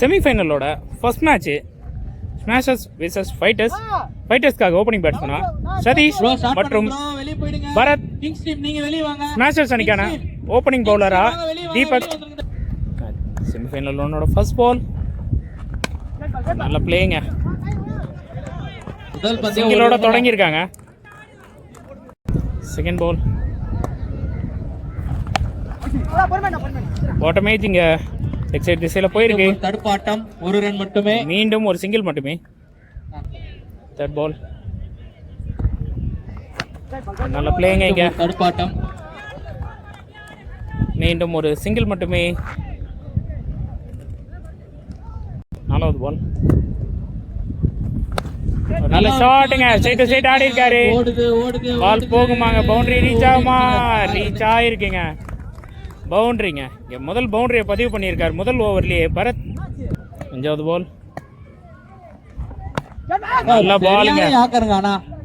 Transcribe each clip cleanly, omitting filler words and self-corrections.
செமிஃபைனலோட first match smashers versus fighters. ஃபைட்டர்ஸ்க்காக opening பேட்ஸ்மேனா சதீஷ் மற்றும் பரத். ஸ்மாஷர்ஸ் அணிக்கான ஓப்பனிங் பவுலரா தீபக். செமிஃபைனல் ஒன்னோட ஃபர்ஸ்ட் பால் நல்ல பிளேயிங்க. சிங்கிளோட தொடங்கியிருக்காங்க. செகண்ட் பால் பாட்டமேஜ் இங்க லெக் சைடு திசையில போயிருக்கு. தடுப்பாட்டம் ஒரு ரன் மட்டுமே. மீண்டும் ஒரு சிங்கிள் மட்டுமே. தேர்ட் பால் நல்ல பிளேயிங்க இங்க. தடுப்பாட்டம் மீண்டும் ஒரு சிங்கிள் மட்டுமே. நாலாவது பால் நல்ல ஷாட்டுங்க. ஸ்ட்ரைட் டு ஸ்ட்ரைட் ஆடி இருக்காரு. பால் போகுமாங்க. பவுண்டரி ரீச் ஆகுமா? ரீச் ஆயிருக்குங்க. பவுண்டரிங்க. இங்க முதல் பவுண்டரியை பதிவு பண்ணியிருக்காரு முதல் ஓவர்லயே பரத். அஞ்சாவது பால் நல்ல பாலுங்க.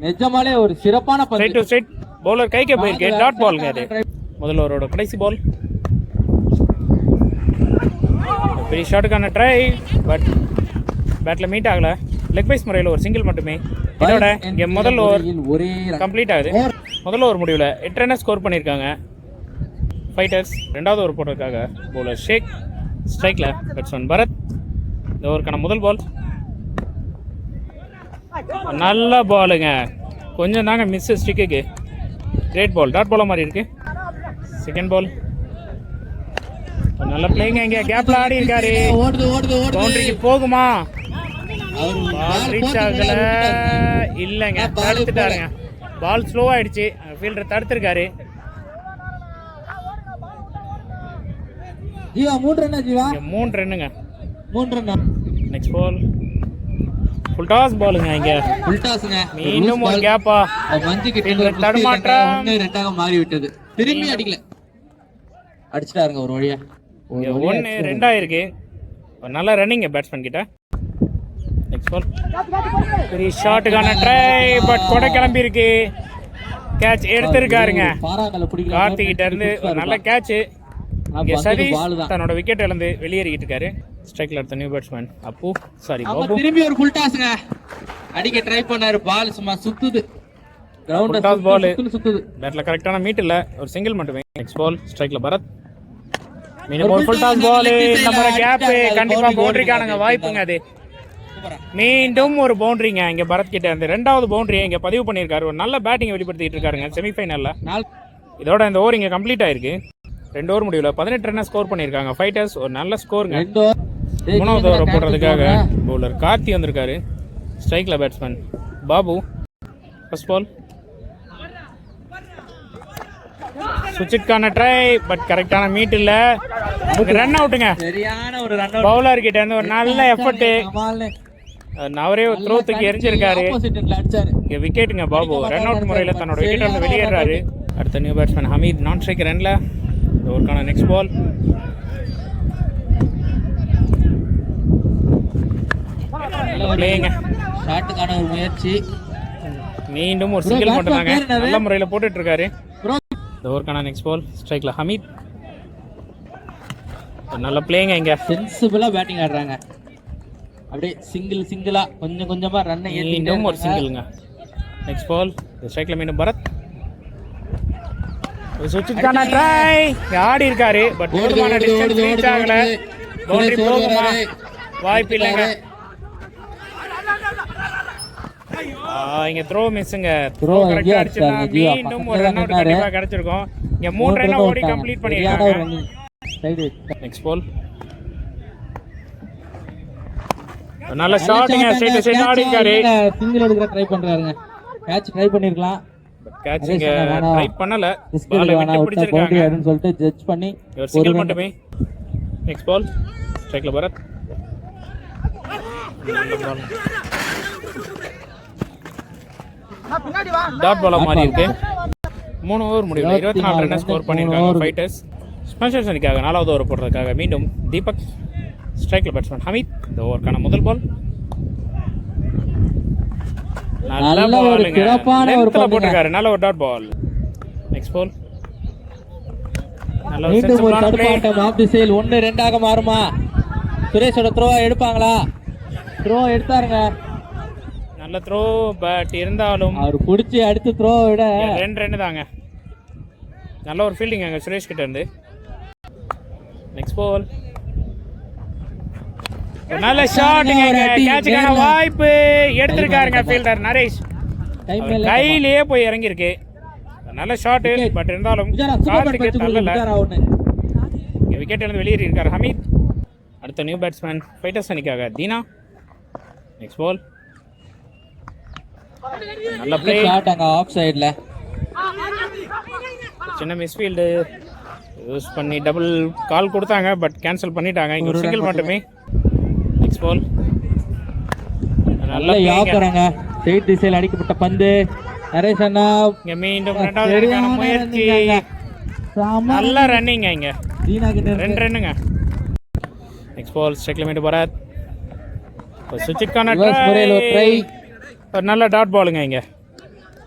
நிஜமாலே ஒரு சிறப்பான ஸ்ட்ரைட் டு ஸ்ட்ரைட் பவுலர் கைக்கே போயிருக்கு. டாட் பாலுங்க அது. முதல் ஓவரோட கடைசி பால். பெரிய ஷாட்டுக்கான ட்ரை பட் பேட்ல மீட் ஆகல. லெக் பைஸ் முறையில் ஒரு சிங்கிள் மட்டுமே. இதோட இங்க முதல் ஓவர் கம்ப்ளீட் ஆகுது. முதல் ஓவர் முடிவில் 8 ரன்னை ஸ்கோர் பண்ணியிருக்காங்க ஃபைட்டர்ஸ். ரெண்டாவது ஓவர் போடுறதுக்காக பவுலர் ஷேக், ஸ்ட்ரைக்ல பேட்ஸ்மேன் பரத். இந்த ஓவருக்கான முதல் பால் நல்ல பாலுங்க. கொஞ்சம் தாங்க மிஸ் ஸ்டிக்கு. Great ball. டாட் பால் மாதிரி இருக்கு. செகண்ட் பால் நல்ல பிளேயிங்க. இங்க கேப்ல ஆடி இருக்காரு. பவுண்டரிக்கு போகுமா? ரீச் ஆகல. இல்லைங்க, தடுத்துட்டாருங்க. பால் ஸ்லோ ஆயிடுச்சு. ஃபீல்டர் தடுத்திருக்காரு. 3 ரன்னுங்க. நெக்ஸ்ட் பால் ஃபுல் டாஸ் பாலுங்க. இங்க ஃபுல் டாஸ்ங்க. மீண்டும் ஒரு கேப்பா. மஞ்சு கிட்ட தடுமாற்றம் 1-2 மாறி விட்டது. திரும்பி அடிக்கல, அடிச்சிட்டாருங்க ஒரு வழியா. 1-2 ஆயிருக்கு. நல்ல ரன்னிங் பேட்ஸ்மேன் கிட்ட. நெக்ஸ்ட் பால் பெரிய ஷாட்டுக்கான ட்ரை பட் கொடை கிளம்பி இருக்கு. கேட்ச் எடுத்திருக்காருங்க கார்த்திக் கிட்ட இருந்து. நல்ல கேட்ச். சதீஷ் தன்னோட விக்கெட் இழந்து வெளியேறிக்கிட்டு இருக்காரு. ஸ்ட்ரைக்ல எடுத்த நியூ பேட்ஸ்மேன் அப்பு. சாரி பாபு. திரும்பி ஒரு ஃபுல் டாஸ்ங்க. அடிக்க ட்ரை பண்ணாரு. பால் சும்மா சுத்துது. கிரவுண்ட் டாஸ் பால் சுத்துது. பேட்ல கரெக்டான மீட் இல்ல. ஒரு சிங்கிள் மட்டுமே. நெக்ஸ்ட் பால் ஸ்ட்ரைக்ல பரத். மீண்டும் ஒரு ஃபுல் டாஸ் பால். நம்ம கேப் கண்டிப்பா பவுண்டரிக்கான வாய்ப்புங்க அது. மீண்டும் ஒரு பவுண்டரிங்க இங்க பரத் கிட்ட இருந்து. ரெண்டாவது பவுண்டரியை இங்க பதிவு பண்ணியிருக்காரு. ஒரு நல்ல பேட்டிங் வெளிப்படுத்திட்டு இருக்காருங்க செமிஃபைனல்ல. இதோட இந்த ஓவர் இங்க கம்ப்ளீட் ஆயிருக்கு. 2 ஓவர் முடிவில் 18 ரன்னை ஸ்கோர் பண்ணியிருக்காங்க ஃபைட்டர்ஸ். ஒரு நல்ல ஸ்கோருங்க. மூணாவது ஓவரை போடுறதுக்காக பவுலர் கார்த்தி வந்திருக்காரு. ஸ்ட்ரைக்ல பேட்ஸ்மேன் பாபு. ஃபர்ஸ்ட் பால் சுவிட்சுக்கான ட்ரை பட் கரெக்டான மீட் இல்ல. ரன் அவுட்டுங்க. சரியான ஒரு ரன். பவுலர் கிட்ட இருந்து ஒரு நல்ல எஃபர்ட். அவரே ஒரு த்ரோ தூக்கி எரிஞ்சிருக்காரு. இங்க விக்கெட்டுங்க. பாபு ரன் அவுட் முறையில் தன்னோட விக்கெட் வந்து வெளியேறாரு. அடுத்த நியூ பேட்ஸ்மேன் ஹமீத் நான் ஸ்ட்ரைக் ரன்ல. ஓவருக்கான நெக்ஸ்ட் பால் பிளேயிங்க. ஷாட்டுக்கான ஒரு முயற்சி. மீண்டும் ஒரு சிங்கிள் மட்டும் தாங்க. நல்ல முறையில் போட்டுட்டு இருக்காரு. இந்த ஓவருக்கான நெக்ஸ்ட் பால் ஸ்ட்ரைக்ல ஹமீத். நல்ல பிளேயிங்க. இங்க சென்சிபிளா பேட்டிங் ஆடுறாங்க. அப்படியே சிங்கிளா கொஞ்சம் கொஞ்சமா ரன் ஏத்திட்டு. மீண்டும் ஒரு சிங்கிள்ங்க. நெக்ஸ்ட் பால் ஸ்ட்ரைக்ல மீண்டும் பரத். சுவிட்சுக்கான ட்ரை ஆடி இருக்காரு பட் போதுமான டிஸ்டன்ஸ் ரீச் ஆகல. பவுண்டரி போகுமா? வாய்ப்பு இல்லைங்க. இங்க த்ரோ மிஸ்ஸுங்க. த்ரோ கரெக்ட்டா அடிச்சிருந்தா மீண்டும் ஒரு ரன் அவுட் கண்டிப்பா கிடைச்சிருக்கும். இங்க 3 ரன் ஓடி கம்ப்ளீட் பண்ணிருக்காங்க. நெக்ஸ்ட் பால் நல்ல ஷாட்டுங்க. ஸ்ட்ரைட் ஸ்ட்ரைட் ஆடி இருக்காரு. சிங்கிள் எடுக்க ட்ரை பண்றாருங்க. கேட்ச் ட்ரை பண்ணிருக்கலாம். கேட்சிங்க ட்ரை பண்ணல. பால் விட்டு பிடிச்சிருக்காங்க அப்படினு சொல்லிட்டு ஜட்ஜ் பண்ணி ஒரு சிங்கிள் மட்டுமே. நெக்ஸ்ட் பால் ஸ்ட்ரைக்ல பரத். டாட் பால் மாதிரி இருக்கு. 3 ஓவர் முடிவில் 24 ரன் ஸ்கோர் பண்ணிருக்காங்க ஃபைட்டர்ஸ். ஸ்மாஷர்ஸ் அணிக்காக 4வது ஓவர் போடுறதுக்காக மீண்டும் தீபக். ஸ்ட்ரைக்ல பேட்ஸ்மேன் ஹமீத். இந்த ஓவருக்கான முதல் பால் நல்ல பாலுங்க. லென்த்ல போட்டுருக்காரு. நல்ல ஒரு டாட் பால். நெக்ஸ்ட் பால் நல்ல ஒரு சென்சிபிளான பிளே. ஆஃப் தி சேல் 1-2 ஆக மாறுமா? சுரேஷோட த்ரோ எடுப்பாங்களா? த்ரோ எடுத்தாருங்க. நல்ல த்ரோ, பட் இருந்தாலும் அவர் பிடிச்சி அடுத்து த்ரோ விட 2 தாங்க. நல்ல ஒரு ஃபீல்டிங் அங்கே சுரேஷ் கிட்ட இருந்து. நெக்ஸ்ட் பால், நல்ல ஷாட்டுங்க. கேட்சுக்கான வாய்ப்பு எடுத்திருக்காருங்க ஃபீல்டர் நரேஷ். கையிலேயே போய் இறங்கியிருக்கு. நல்ல ஷாட்டு, பட் இருந்தாலும் கார்த்திக் தள்ளல. விக்கெட் இருந்து வெளியேறி இருக்கார் ஹமீத். அடுத்த நியூ பேட்ஸ்மேன் ஃபைட்டர்ஸ் அணிக்காக தீனா. நெக்ஸ்ட் பால், நல்ல பிளே ஷாட் அங்க ஆஃப் சைடுல. சின்ன மிஸ்ஃபீல்டு யூஸ் பண்ணி டபுள் கால் கொடுத்தாங்க, பட் கேன்சல் பண்ணிட்டாங்க. இங்க ஒரு சிங்கிள் மட்டுமே. நெக்ஸ்ட் பால், நல்ல யாக்கறாங்க. ஸ்ட்ரைட் திசையில் அடிக்கப்பட்ட பந்து. நரேஷ் அண்ணா இங்க மீண்டும் இரண்டாவது முயற்சி. நல்ல ரன்னிங்க இங்க. தீனாக்கு 2 ரன்னுங்க. நெக்ஸ்ட் பால், ஸ்ட்ரைக்ல மீண்டும் பரத். சுச்சிக்கான ட்ரை. ஒரு நல்ல டாட் பாலுங்க இங்க.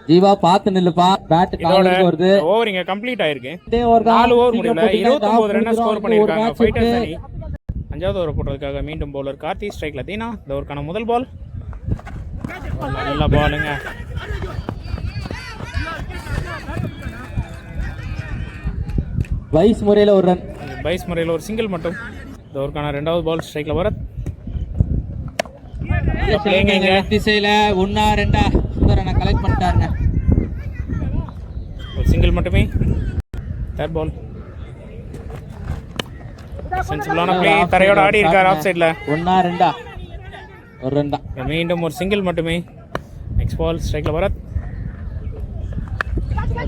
ஜீவா பாத்து நில்லுப்பா. பேட் காலுக்கு வருது. ஓவர் இங்க கம்ப்ளீட் ஆயிருக்கு. 4 ஓவர் முடியல. 29 ரன் ஸ்கோர் பண்ணிருக்காங்க ஃபைட்டர்ஸ் அணி. 5வது ஓவர் போடுறதுக்காக மீண்டும் பவுலர் கார்த்தி. ஸ்ட்ரைக்ல தீனா. இந்த ஓவருக்கான முதல் பால். நல்ல பாலுங்க. வைஸ் முறையில ஒரு ரன். பைஸ் முறையில் ஒரு சிங்கிள் மட்டும். இந்த ஓவருக்கான 2வது பால். ஸ்ட்ரைக்ல பரத். திசையில 1-2 சுந்தரனை கலெக்ட் பண்ணிட்டாருங்க. ஒரு சிங்கிள் மட்டுமே. தேர்ட் பால், சென்சிபிளான பிளே. தரையோட ஆடி இருக்கார் ஆஃப் சைடுல. 1-2 ஒரு ரன் தான். மீண்டும் ஒரு சிங்கிள் மட்டுமே. நெக்ஸ்ட் பால், ஸ்ட்ரைக்ல பரத்.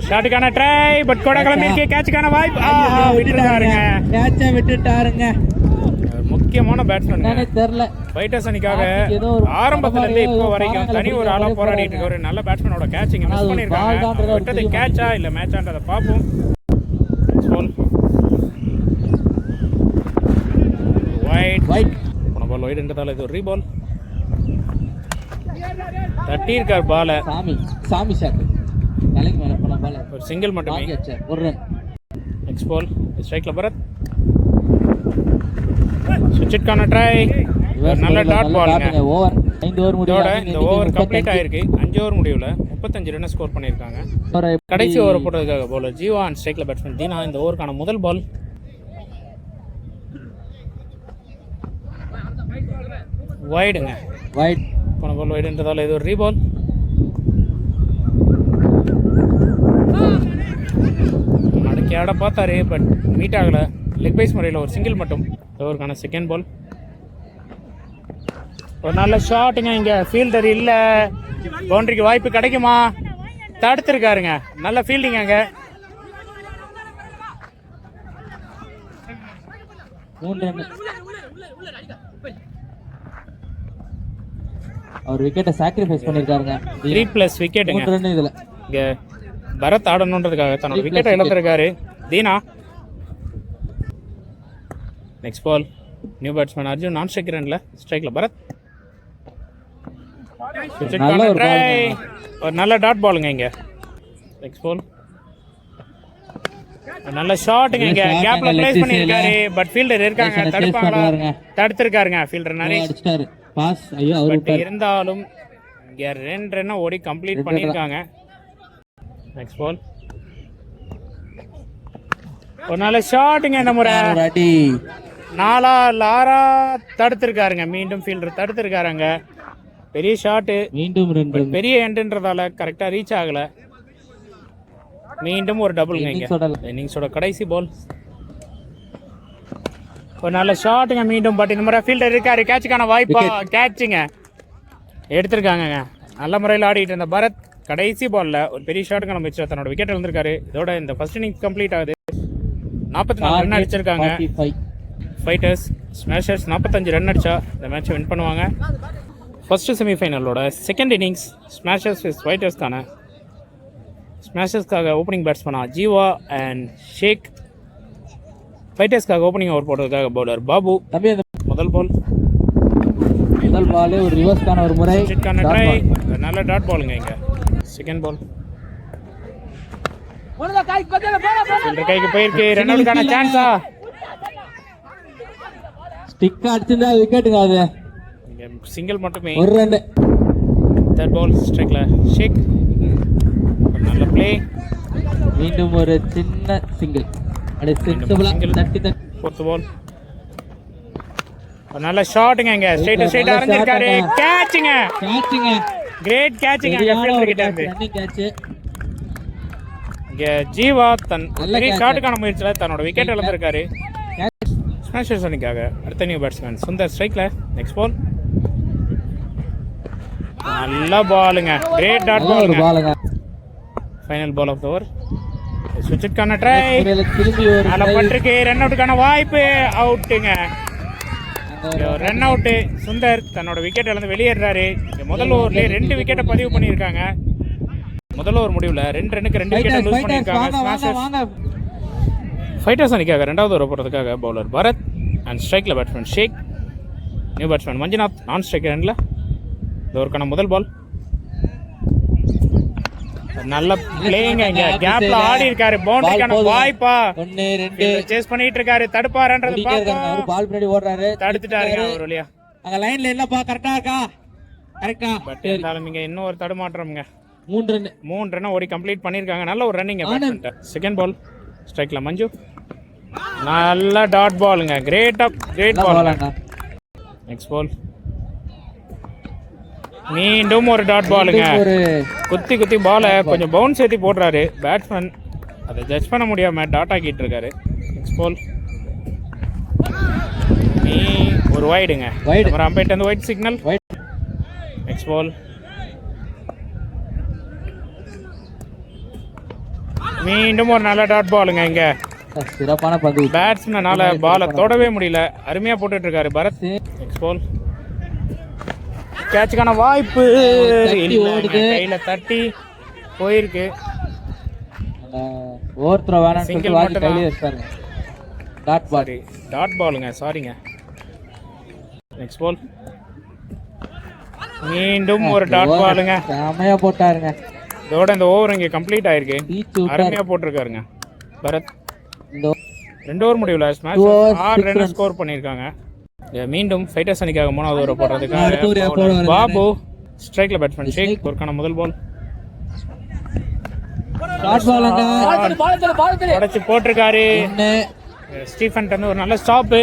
ஷாட்டுக்கான ட்ரை, பட் கூட கிளம்பி இருக்கு. கேட்சுக்கான வாய்ப்பு விட்டுட்டாருங்க. கேட்சை விட்டுட்டாருங்க. முக்கியமான பேட்ஸ்மேன் தெரியல. ஃபைட்டர்ஸ் அணிக்காக ஆரம்பத்துல இருந்து இப்போ வரைக்கும் தனி ஒரு ஆளா போராடிட்டு இருக்க ஒரு நல்ல பேட்ஸ்மேனோட கேட்சிங் மிஸ் பண்ணிருக்காங்க. விட்டது கேட்சா இல்ல மேட்சான்றதை பார்ப்போம். வைட் போன பால் வைட்ன்றதால இது ஒரு ரீபால். தட்டி இருக்கார் பால. சாமி ஷாட் தலைக்கு மேல போன பால். ஒரு சிங்கிள் மட்டுமே. ஒரு ரன். நெக்ஸ்ட் பால், ஸ்ட்ரைக்ல பரத். சுவிட்ச்க்கான ட்ரை. நல்ல டாட் பாலுங்க. ஓவர் 5 ஓவர் முடிவுல இந்த ஓவர் கம்ப்ளீட் ஆயிருக்கு. 5 ஓவர் முடிவுல 35 ரன் ஸ்கோர் பண்ணிருக்காங்க. கடைசி ஓவர் போடுறதுக்காக பவுலர் ஜீவா அண்ட் ஸ்ட்ரைக்ல பேட்ஸ்மேன் தீனா. இந்த ஓவருக்கான முதல் பால். வைடுங்க. வைட் போன பால் வைடுன்றதால இது ஒரு ரீபால். அடக்கி ஆட பார்த்தாரு, பட் மீட் ஆகல. லெக் பைஸ் முறையில் ஒரு சிங்கிள் மட்டும். ஓவருக்கான செகண்ட் பால். ஒரு நல்ல ஷாட்டுங்க இங்க. ஃபீல்டர் இல்ல, பவுண்டரிக்கு வாய்ப்பு கிடைக்குமா? தடுத்திருக்காருங்க. நல்ல ஃபீல்டிங் அங்க. 3 ரன். அவர் விக்கெட்டை சாக்ரிஃபைஸ் பண்ணிருக்காருங்க. 3+ விக்கெட்டுங்க. 3 ரன் இதுல. இங்க பரத் ஆடணுன்றதுக்காக தன்னோட விக்கெட்டை இழந்திருக்காரு Dheena. Next ball, new batsman Arjun. Non strike ரன்ல. ஸ்ட்ரைக்ல Bharat. ஒரு நல்ல டாட் பாலுங்க இங்க. நெக்ஸ்ட் பால், நல்ல ஷாட்டுங்க இங்க. கேப்ல பிளேஸ் பண்ணிருக்காரு, பட் ஃபீல்டர் இருக்காங்க. தடுப்பாங்களா? தடுத்திருக்காருங்க ஃபீல்டர் நரேஷ். பாஸ். ஐயோ அவர் இருந்தாலும் இங்க 2 ரன் ஓடி கம்ப்ளீட் பண்ணிருக்காங்க. நெக்ஸ்ட் பால், ஒரு நல்ல ஷாட்டுங்க. இந்த முறை 4 தடுத்திருக்காருங்க. மீண்டும் ஃபீல்டர் தடுத்திருக்காருங்க. பெரிய ஷாட்டு, மீண்டும் பெரிய எண்டுன்றதால கரெக்டா ரீச் ஆகல. மீண்டும் ஒரு டபுள்ங்க இங்க. இன்னிங்ஸோட கடைசி பால். ஒரு நல்ல ஷாட்டுங்க மீண்டும், பட் இந்த முறை ஃபீல்டர் இருக்காரு. கேட்சுக்கான வாய்ப்பா? கேட்சுங்க எடுத்திருக்காங்க. நல்ல முறையில் ஆடிட்டு இருந்த பரத் கடைசி பால்ல ஒரு பெரிய ஷாட்டுக்கான முயற்சி தன்னோட விக்கெட் இழந்திருக்காரு. இதோட இந்த ஃபர்ஸ்ட் இன்னிங்ஸ் கம்ப்ளீட் ஆகுது. 44 ரன் அடிச்சிருக்காங்க ஃபைட்டர்ஸ். ஸ்மாஷர்ஸ் 45 ரன் அடிச்சா இந்த மேட்சை வின் பண்ணுவாங்க. ஃபர்ஸ்ட் செமிஃபைனலோட செகண்ட் இன்னிங்ஸ் ஸ்மாஷர்ஸ் விஸ் ஃபைட்டர்ஸ்க்கான ஸ்மாஷர்ஸ்க்காக ஓப்பனிங் பேட்ஸ்மேனா ஜீவா அண்ட் ஷேக். ஃபைட்டர்ஸ்க்காக ஓப்பனிங் ஓவர் போடுறதுக்காக பவுலர் பாபு. முதல் பால் ஒரு ரிவர்ஸ்க்கான ஒரு முறை. ட்ரை, நல்ல டாட் பாலுங்க இங்க. செகண்ட் பால் கைக்கு போயிருக்கு. ரன் அவுட்கான சான்ஸா? ஸ்டிக் அடிச்சிருந்தா விக்கெட்டுங்க அது. இங்க சிங்கிள் மட்டுமே. ஒரு ரன். தேர்ட் பால் ஸ்ட்ரைக்ல ஷேக். நல்ல ப்ளே. மீண்டும் ஒரு சின்ன சிங்கிள். அப்படியே சென்சிபிளா தட்டி தட்டி. Fourth ball. நல்ல ஷாட்டுங்க இங்க ஸ்ட்ரைட் அரைஞ்சிருக்காரு. கேட்ச்ங்க. கிரேட் கேட்ச்ங்க ஃபீல்டர் கிட்ட இருந்து. Running catch. இங்க ஜீவா தன் பெரிய ஷாட்டுக்கான முயற்சியில தன்னோட விக்கெட் இழந்திருக்காரு. ஸ்மாஷர்ஸ் அணிக்காக அடுத்த நியூ பேட்ஸ்மேன் சுந்தர் ஸ்ட்ரைக்ல. Next ball. நல்ல பாலுங்க. கிரேட் டாட் பாலுங்க. Final ball off the over. சுவிட்ச்க்கான ட்ரை. நல்ல பட்டிருக்கு. ரன் அவுட்டுக்கான வாய்ப்பு. அவுட்டுங்க. Run out. சுந்தர் தன்னோட விக்கெட் இழந்து வெளியேறாரு. முதல் ஓவர்லேயே 2 விக்கெட்டை பதிவு பண்ணியிருக்காங்க. முதல் ஓவர் முடிவில் 2 ரன்னுக்கு 2 விக்கெட்டை லூஸ் பண்ணியிருக்காங்க. ஃபைட்டர்ஸ் அணிக்காக ரெண்டாவது ஓவர் போடுறதுக்காக பவுலர் பரத் அண்ட் ஸ்ட்ரைக்கில் பேட்ஸ்மேன் ஷேக். நியூ பேட்ஸ்மேன் மஞ்சுநாத் நான் ஸ்ட்ரைக் ரன்ல. இந்த ஓவருக்கான முதல் பால். நல்ல பிளேயிங். இங்க கேப்ல ஆடி இருக்காரு. பவுண்டரிக்கான வாய்ப்பா. 1 2 சேஸ் பண்ணிட்டு இருக்காரு. தடுப்பாரன்றது பாப்போம். ஒரு பால் பின்னாடி ஓடுறாரு. தடுத்துட்டாருங்க ஒரு வழியா. அங்க லைன்ல என்னப்பா கரெக்ட்டா இருக்கா? கரெக்ட்டா. பட் இருந்தாலும் இங்க இன்னும் ஒரு தடுமாற்றம்ங்க. 3 ரன் ஓடி கம்ப்ளீட் பண்ணிருக்காங்க. நல்ல ஒரு ரன்னிங் பேட்ஸ்மேன். செகண்ட் பால் ஸ்ட்ரைக்ல மஞ்சு. நல்ல டாட் பாலுங்க. Great ball. Next ball. மீண்டும் ஒரு டாட் பாலுங்க. குத்தி பாலை கொஞ்சம் பவுன்ஸ் ஏற்றி போடுறாரு பேட்ஸ்மேன். அதை ஜட்ஜ் பண்ண முடியாம டாட் ஆக்கிட்டு இருக்காரு. Next ball. ஒரு வைடுங்க. ஒரு அம்பைட் வந்து ஒயிட் சிக்னல். Next ball. மீண்டும் ஒரு நல்ல டாட் பாலுங்க. இங்க சிறப்பான பந்து. பேட்ஸ்மேனால பாலை தொடவே முடியல. அருமையா போட்டுட்டு இருக்காரு பரத். Next ball. கேட்சுக்கான வாய்ப்பு. கையில தட்டி போயிருக்கு. ஓவர் த்ரோ வேணாம் சொல்லிட்டு வாங்கி கையில வச்சாருங்க. டாட் பாலுங்க. சாரிங்க. Next ball. மீண்டும் ஒரு டாட் பாலுங்க. செமையா போட்டாருங்க. இதோட இந்த ஓவர் இங்க கம்ப்ளீட் ஆயிருக்கு. அருமையா போட்டிருக்காருங்க பரத். 2 ஓவர் முடிவுல ஸ்மாஷ் 6 ரன் ஸ்கோர் பண்ணிருக்காங்க. மீண்டும் ஃபைட்டர்ஸ் அணிக்காக 3வது ஓவர் போடுறதுக்காக பாபு ஸ்ட்ரைக்ல பேட்ஸ்மேன் ஷேக். ஒருக்கான முதல் பால். உடைச்சு போட்டிருக்காரு. ஸ்டீஃபன் வந்து ஒரு நல்ல ஸ்டாப்.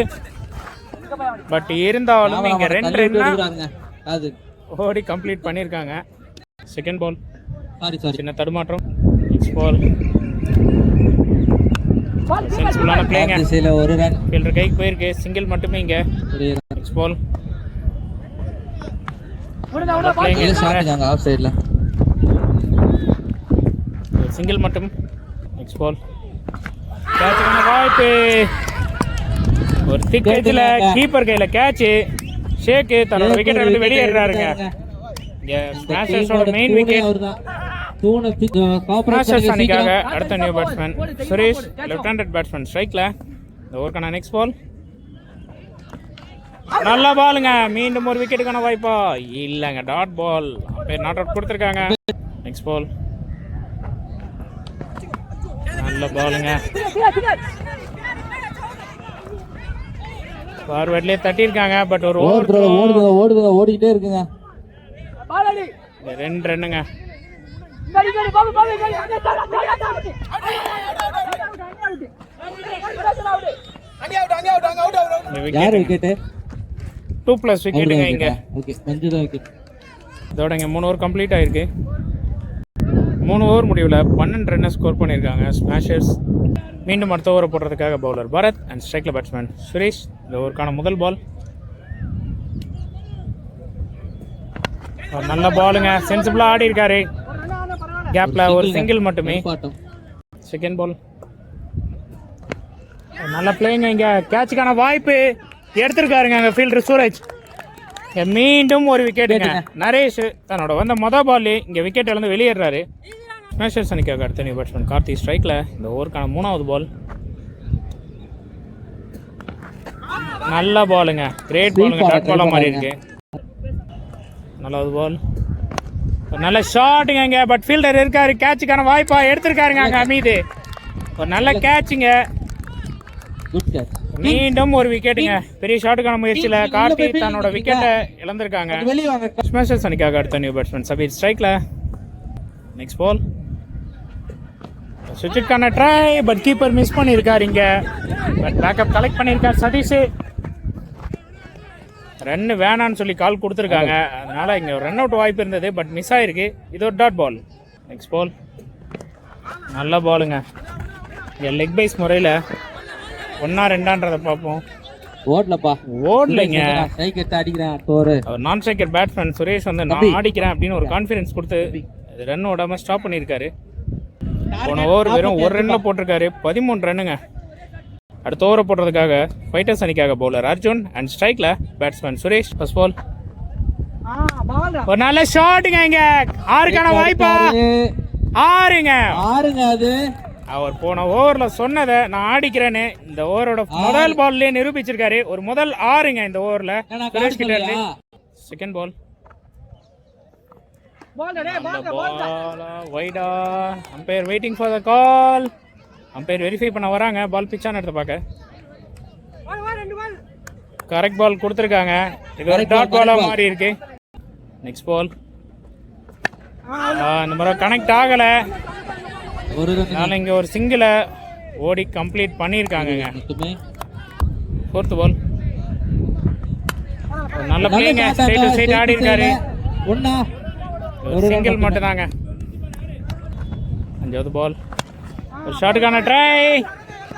பட் இருந்தாலும் இங்க 2 ரன் ஓடி கம்ப்ளீட் பண்ணிருக்காங்க. Second ball. சின்ன தடுமாற்றம். Next ball. சென்சிபிளான பிளேங்க. ஒரு ரன் ஃபீல்டர் கைக்கு போயிருக்கு. சிங்கிள் மட்டுமே இங்க. Next ball. ஆஃப் சைடுல சிங்கிள் மட்டும். Next ball. கேட்சுக்கான வாய்ப்பு. ஒரு திக் எட்ஜ்ல கீப்பர் கையில கேட்ச். ஷேக் தன்னோட விக்கெட் எடுத்து வெளியேறாருங்க. ஸ்மாஷர்ஸோட மெயின் விக்கெட். ஸ்மாஷர்ஸ் அணிக்காக அடுத்த new batsman Suresh left handed batsman ஸ்ட்ரைக்ல. இந்த ஓவருக்கான நெக்ஸ்ட் பால். நல்ல பாலுங்க. மீண்டும் ஒரு விக்கெட்டுக்கான வாய்ப்பா இல்லைங்க. Dot ball. பேர் நாட் அவுட் கொடுத்துருக்காங்க. Next ball. நல்ல பாலுங்க. ஃபார்வர்ட்லயே தட்டியிருக்காங்க. பட் ஒரு ஓடிக்கிட்டே இருக்குங்க. 2 ரன்னுங்க. யார் விக்கெட்? 2+ விக்கெட்டுங்க இங்க. ஓகே மஞ்சு தான் விக்கெட். இதோட இங்க 3 ஓவர் கம்ப்ளீட் ஆயிருக்கு. 3 ஓவர் முடிவில் 12 ரன் ஸ்கோர் பண்ணியிருக்காங்க ஸ்மாஷர்ஸ். மீண்டும் அடுத்த ஓவரை போடுறதுக்காக பவுலர் பரத் அண்ட் ஸ்ட்ரைக்ல பேட்ஸ்மேன் சுரேஷ். இந்த ஓவருக்கான முதல் பால். நல்ல பாலுங்க. சென்சிபிளா ஆடி இருக்காரு. கேப்ல ஒரு சிங்கிள் மட்டுமே. Second ball. நல்ல பிளேயிங். இங்க கேட்சுக்கான வாய்ப்பு எடுத்திருக்காருங்க அங்க ஃபீல்டர் சூரஜ். மீண்டும் ஒரு விக்கெட்டுங்க. நரேஷ் தன்னோட வந்த மொதல் பால் இங்க விக்கெட் இழந்து வெளியேறாரு. ஸ்மாஷர்ஸ் அணிக்காக அடுத்த நியூ பேட்ஸ்மேன் கார்த்தி ஸ்ட்ரைக்ல. இந்த ஓவருக்கான 3வது பால். நல்ல பாலுங்க. கிரேட் பாலுங்க. டாட் பாலா மாறி இருக்கு. நல்லது பால். நல்ல ஷாட்டுங்க இங்க. பட் ஃபீல்டர் இருக்காரு. கேட்சுக்கான வாய்ப்பா எடுத்திருக்காருங்க அங்க மீது. ஒரு நல்ல கேட்சுங்க. மீண்டும் ஒரு விக்கெட்டுங்க. பெரிய ஷாட்டுக்கான முயற்சியில கார்த்தி தன்னோட விக்கெட்டை இழந்திருக்காங்க. வெளியே வாங்க. ஸ்மாஷர்ஸ் அணிக்காக அடுத்த நியூ பேட்ஸ்மேன் சபீர் ஸ்ட்ரைக்ல. நெக்ஸ்ட் பால் சுவிட்சுக்கான ட்ரை, பட் கீப்பர் மிஸ் பண்ணியிருக்காரு இங்க. பட் பேக்கப் கலெக்ட் பண்ணியிருக்கார் சதீஷ். ரன் வேணான்னு சொல்லி கால் கொடுத்துருக்காங்க, அதனால இங்க ஒரு ரன் அவுட் வாய்ப்பு இருந்தது, பட் மிஸ் ஆயிருக்கு. இது ஒரு டாட் பால். நெக்ஸ்ட் பால் நல்ல பாலுங்க. இங்க லெக் பைஸ் முறையில் 1-2 பார்ப்போம். ஓடலப்பா, ஓடலைங்க. ஸ்ட்ரைக் எடுத்து அடிக்கிறேன் தோறு. அவர் நான் ஸ்ட்ரைக்கர் பேட்ஸ்மேன் சுரேஷ் வந்து நான் ஆடிக்கிறேன் அப்படின்னு ஒரு கான்ஃபிடன்ஸ் கொடுத்து ரன் ஓடாம ஸ்டாப் பண்ணியிருக்காரு. போன ஓவர் வெறும் ஒரு ரன்ல போட்டிருக்காரு. 13 ரன்னுங்க. அடுத்த ஓவரை போடுறதுக்காக ஃபைட்டர்ஸ் அணிக்காக பவுலர் அர்ஜுன் அண்ட் ஸ்ட்ரைக்ல பேட்ஸ்மேன் சுரேஷ். ஃபர்ஸ்ட் பால் ஒரு நல்ல ஷாட்டுங்க. இங்க ஆறுக்கான வாய்ப்பா? ஆறுங்க. அது அவர் போன ஓவர்ல சொன்னதை நான் ஆடிக்கிறேன்னு இந்த ஓவரோட முதல் பால்லே நிரூபிச்சிருக்காரு. ஒரு முதல் ஆறுங்க இந்த ஓவர்ல சுரேஷ் கிட்ட இருந்து. செகண்ட் பால் வைடா. Umpire waiting for the call. Umpire verify பண்ண வராங்க. பால் பிச்சான எடுத்து பார்க்க. கரெக்ட் பால் கொடுத்துருக்காங்க. இது ஒரு டாட் பாலா மாறி இருக்கு. நெக்ஸ்ட் பால் இந்த முறை கனெக்ட் ஆகல. அதனால இங்க ஒரு சிங்கிள ஓடி கம்ப்ளீட் பண்ணியிருக்காங்க. ஃபோர்த் பால் நல்ல பிளேங்க. ஸ்ட்ரைட் டு ஸ்ட்ரைட் ஆடி இருக்காரு. ஒரு சிங்கிள் மட்டும் தாங்க. அஞ்சாவது பால் ஒரு ஷாட்டுக்கான ட்ரை,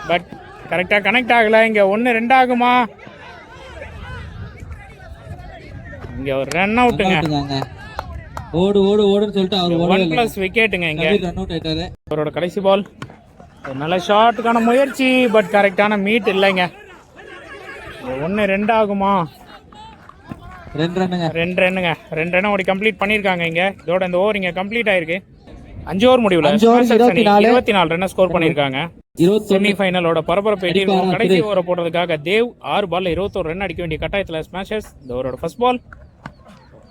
பட் கரெக்டா கனெக்ட் ஆகல. இங்க 1-2 ஆகுமா? இங்க ஒரு ரன் அவுட்டுங்க. ஓடு ஓடு ஓடுன்னு சொல்லிட்டு அவர் 1+ விக்கெட்டுங்க. இங்க ரன் அவுட் ஆயிட்டாரு. அவரோட கடைசி பால் ஒரு நல்ல ஷாட்டுக்கான முயற்சி, பட் கரெக்டான மீட் இல்லைங்க. 1-2 ஆகுமா? 2 ரன்னுங்க. 2 ரன் ஓடி கம்ப்ளீட் பண்ணியிருக்காங்க. இங்க இதோட இந்த ஓவர் இங்க கம்ப்ளீட் ஆயிருக்கு. 5 ஓவர் முடிவுல 24 ரன் ஸ்கோர் பண்ணியிருக்காங்க. செமி ஃபைனலோட பரபரப்பு எட்டிருக்கும். கடைசி ஓவரை போடுறதுக்காக தேவ் 6 பால்ல 21 ரன் அடிக்க வேண்டிய கட்டாயத்தில் ஸ்மாஷர்ஸ். இந்த ஓவரோட ஃபர்ஸ்ட் பால்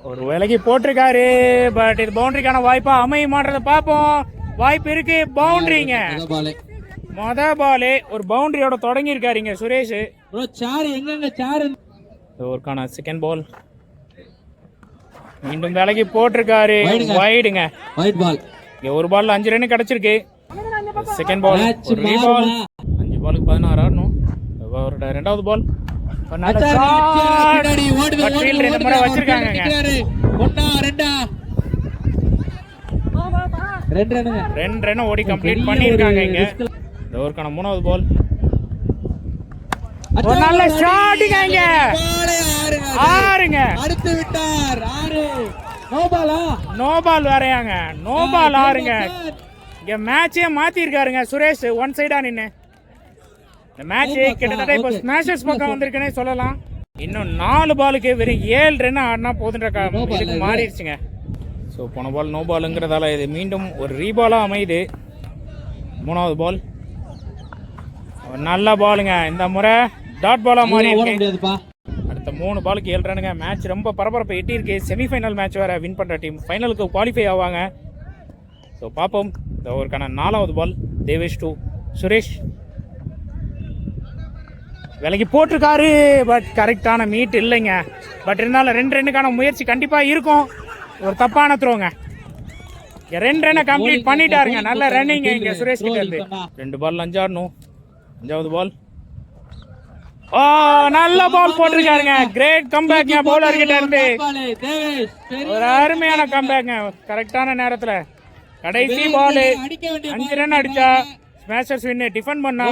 ஒரு விலகி போட்டிருக்காரு, பட் இது பவுண்டரிக்கான வாய்ப்பா அமையுமான்றத பார்ப்போம். வாய்ப்பு இருக்கு. பவுண்டரிங்க. மொத பாலே ஒரு பவுண்டரியோட தொடங்கி இருக்காருங்க சுரேஷ். ஓவருக்கான செகண்ட் பால் மீண்டும் விலகி போட்டிருக்காரு. வைடுங்க. இங்க ஒரு பால்ல 5 ரன் கிடைச்சிருக்கு. செகண்ட் பால் 5 பாலுக்கு 16 ஆடணும். அவரோட ரெண்டாவது பால் வச்சிருக்காங்க. 2 ரன் ஓடி கம்ப்ளீட் பண்ணிருக்காங்க. இங்க இந்த ஓவருக்கான மூணாவது பால் ஒரு நல்ல ஷாட்டுங்க. இங்க ஆறுங்க. அடுத்து விட்டார். 6 நோ பால் வரையாங்க. No ball ஆறுங்க. இங்க மேட்சே மாத்தி இருக்காருங்க சுரேஷ். ஒன் சைடா நின்னு இந்த மேட்ச் கிட்டத்தட்ட இப்போ ஸ்மாஷர்ஸ் பக்கம் வந்திருக்குன்னே சொல்லலாம். இன்னும் 4 பாலுக்கு வெறும் 7 ரன் ஆடினா போதுன்ற இதுக்கு மாறிடுச்சுங்க. ஸோ போன பால் நோ பாலுங்கிறதால இது மீண்டும் ஒரு ரீபாலாக அமையுது. மூணாவது பால் நல்ல பாலுங்க. இந்த முறை டாட் பாலாக மாறி இருக்கு. அடுத்த 3 பாலுக்கு 7 ரன்னுங்க. மேட்ச் ரொம்ப பரபரப்பை எட்டியிருக்கு. செமிஃபைனல் மேட்ச் வேற வின் பண்ணுற டீம் ஃபைனலுக்கு குவாலிஃபை ஆவாங்க. ஸோ பார்ப்போம். இந்த ஓவருக்கான 4வது பால் தேவேஷ் டு சுரேஷ். விலைக்கு போட்டிருக்காரு, பட் கரெக்டான மீட் இல்லைங்க. பட் இருந்தாலும் 2 ரன்னுக்கான முயற்சி கண்டிப்பாக இருக்கும். ஒரு தப்பான த்ரோங்க. 2 ரன்னை கம்ப்ளீட் பண்ணிட்டாருங்க. நல்ல ரன்னிங் இங்கே சுரேஷ் கிட்ட இருந்து. 2 பால் 5 ஆடணும். 5வது பால் நல்ல பால் போட்டிருக்காருங்க. கிரேட் கம்பேக் பவுலர் கிட்ட இருந்து. ஒரு அருமையான கம்பேக் கரெக்டான நேரத்துல. கடைசி பால் 5 ரன் அடிச்சா ஸ்மாஷர்ஸ் வின். டிஃபெண்ட் பண்ணா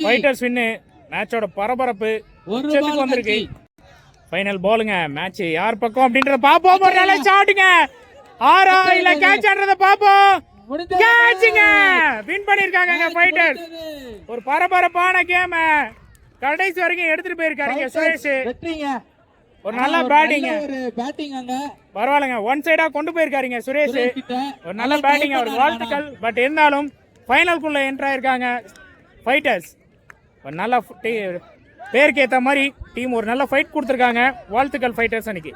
ஃபைட்டர்ஸ் வின். மேட்சோட பரபரப்பு உச்சத்துக்கு வந்திருக்கு. ஃபைனல் பாலுங்க. மேட்ச் யார் பக்கம் அப்படின்றத பாப்போம். ஒரு நல்ல ஷாட்டுங்க. ஆரா இல்ல கேட்ச்ன்றத பாப்போம். கேட்ச்ங்க. வின் பண்ணிருக்காங்க ஃபைட்டர்ஸ். ஒரு பரபரப்பான கேம் கடைசி வரைக்கும் எடுத்துட்டு போயிருக்காருங்க சுரேஷ். ஒரு நல்ல பேட்டிங். பரவாயில்லைங்க. ஒன் சைடா கொண்டு போயிருக்காருங்க சுரேஷ். ஒரு நல்ல பேட்டிங். அவருக்கு வாழ்த்துக்கள். பட் இருந்தாலும் ஃபைனலுக்குள்ள என்ட்ரு ஆயிருக்காங்க ஃபைட்டர்ஸ். ஒரு நல்ல பேருக்கு ஏற்ற மாதிரி டீம் ஒரு நல்ல ஃபைட் கொடுத்துருக்காங்க. வாழ்த்துக்கள் ஃபைட்டர்ஸ் அன்னைக்கு.